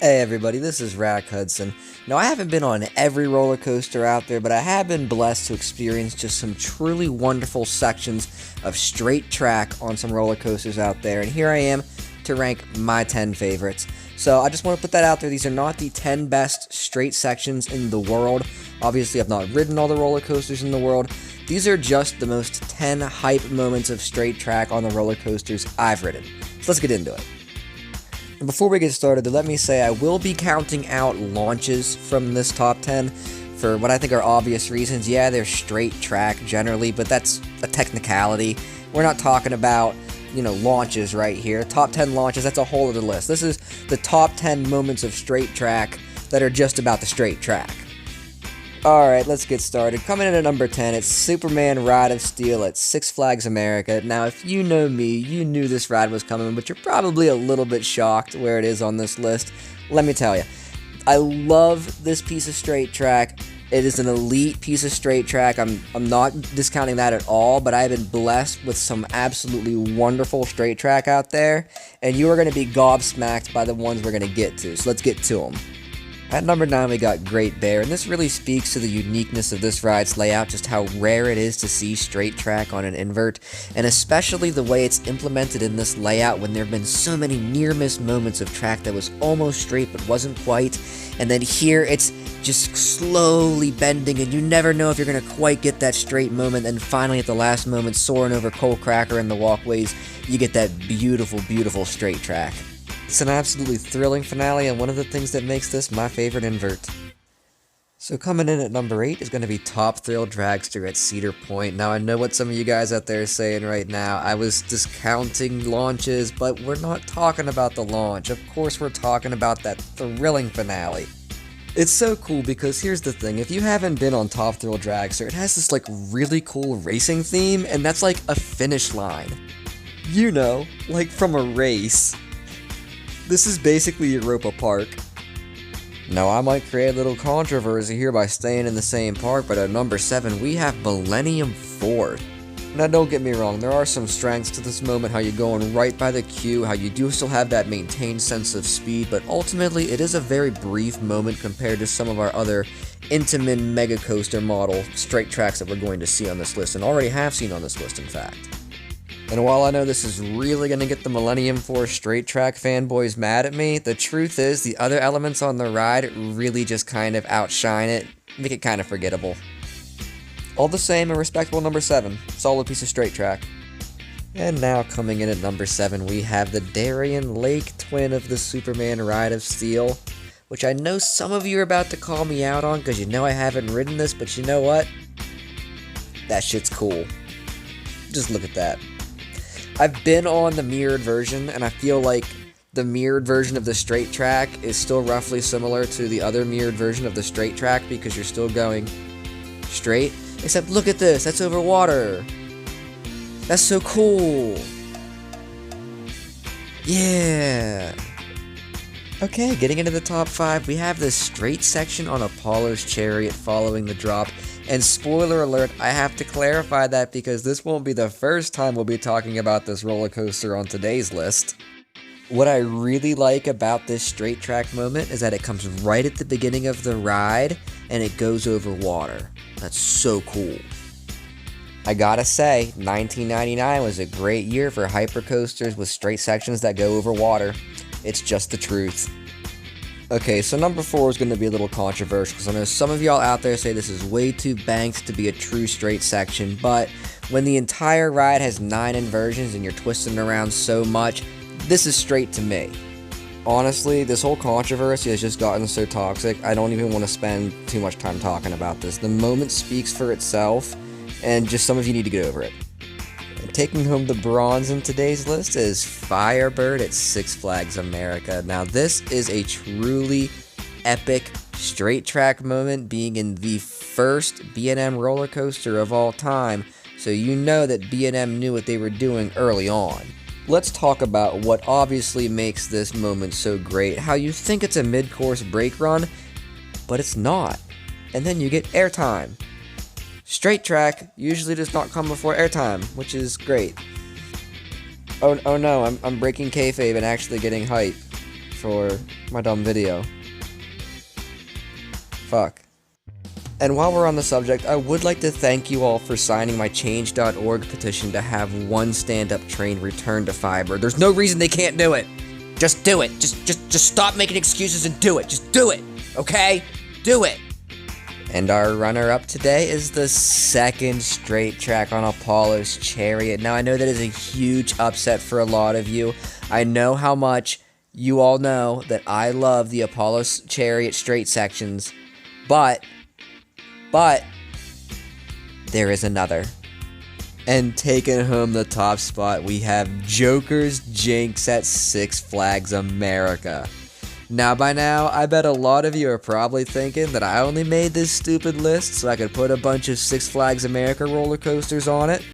Hey everybody, this is Rack Hudson. Now I haven't been on every roller coaster out there, but I have been blessed to experience just some truly wonderful sections of straight track on some roller coasters out there, and here I am to rank my 10 favorites. So I just want to put that out there. These are not the 10 best straight sections in the world. Obviously I've not ridden all the roller coasters in the world. These are just the most 10 hype moments of straight track on the roller coasters I've ridden. So let's get into it. Before we get started, let me say I will be counting out launches from this top 10 for what I think are obvious reasons. Yeah, they're straight track generally, but that's a technicality. We're not talking about, launches right here. Top 10 launches, that's a whole other list. This is the top 10 moments of straight track that are just about the straight track. Alright, let's get started. Coming in at number 10, it's Superman Ride of Steel at Six Flags America. Now, if you know me, you knew this ride was coming, but you're probably a little bit shocked where it is on this list. Let me tell you, I love this piece of straight track. It is an elite piece of straight track. I'm not discounting that at all, but I've been blessed with some absolutely wonderful straight track out there, and you are going to be gobsmacked by the ones we're going to get to, so let's get to them. At number 9, we got Great Bear, and this really speaks to the uniqueness of this ride's layout, just how rare it is to see straight track on an invert, and especially the way it's implemented in this layout when there have been so many near-miss moments of track that was almost straight but wasn't quite, and then here it's just slowly bending, and you never know if you're going to quite get that straight moment, and finally at the last moment, soaring over Cole Cracker and the walkways, you get that beautiful, beautiful straight track. It's an absolutely thrilling finale, and one of the things that makes this my favorite invert. So coming in at number 8 is going to be Top Thrill Dragster at Cedar Point. Now I know what some of you guys out there are saying right now. I was discounting launches, but we're not talking about the launch. Of course we're talking about that thrilling finale. It's so cool because here's the thing, if you haven't been on Top Thrill Dragster, it has this really cool racing theme, and that's like a finish line. Like from a race. This is basically Europa Park. Now, I might create a little controversy here by staying in the same park, but at number 7, we have Millennium Ford. Now, don't get me wrong, there are some strengths to this moment, how you're going right by the queue, how you do still have that maintained sense of speed, but ultimately, it is a very brief moment compared to some of our other Intamin Mega Coaster model straight tracks that we're going to see on this list, and already have seen on this list, in fact. And while I know this is really going to get the Millennium Force straight track fanboys mad at me, the truth is the other elements on the ride really just kind of outshine it, make it kind of forgettable. All the same, a respectable number 7, solid piece of straight track. And now coming in at number 7, we have the Darien Lake twin of the Superman Ride of Steel, which I know some of you are about to call me out on because I haven't ridden this, but you know what? That shit's cool. Just look at that. I've been on the mirrored version, and I feel like the mirrored version of the straight track is still roughly similar to the other mirrored version of the straight track because you're still going straight. Except look at this, that's over water. That's so cool. Yeah. Okay, getting into the top 5, we have this straight section on Apollo's Chariot following the drop. And spoiler alert, I have to clarify that because this won't be the first time we'll be talking about this roller coaster on today's list. What I really like about this straight track moment is that it comes right at the beginning of the ride and it goes over water. That's so cool. I gotta say, 1999 was a great year for hypercoasters with straight sections that go over water. It's just the truth. Okay, so number 4 is going to be a little controversial because I know some of y'all out there say this is way too banked to be a true straight section, but when the entire ride has 9 inversions and you're twisting around so much, this is straight to me. Honestly, this whole controversy has just gotten so toxic, I don't even want to spend too much time talking about this. The moment speaks for itself, and just some of you need to get over it. Taking home the bronze in today's list is Firebird at Six Flags America. Now this is a truly epic straight track moment, being in the first B&M roller coaster of all time, so you know that B&M knew what they were doing early on. Let's talk about what obviously makes this moment so great, how you think it's a mid-course brake run, but it's not, and then you get airtime. Straight track usually does not come before airtime, which is great. Oh no, I'm breaking kayfabe and actually getting hype. for my dumb video. Fuck. And while we're on the subject, I would like to thank you all for signing my Change.org petition to have one stand-up train return to fiber. There's no reason they can't do it. Just do it. Just stop making excuses and do it. Just do it. Okay? Do it. And our runner-up today is the second straight track on Apollo's Chariot. Now, I know that is a huge upset for a lot of you. I know how much you all know that I love the Apollo's Chariot straight sections, but there is another. And taking home the top spot, we have Joker's Jinx at Six Flags America. Now by now, I bet a lot of you are probably thinking that I only made this stupid list so I could put a bunch of Six Flags America roller coasters on it.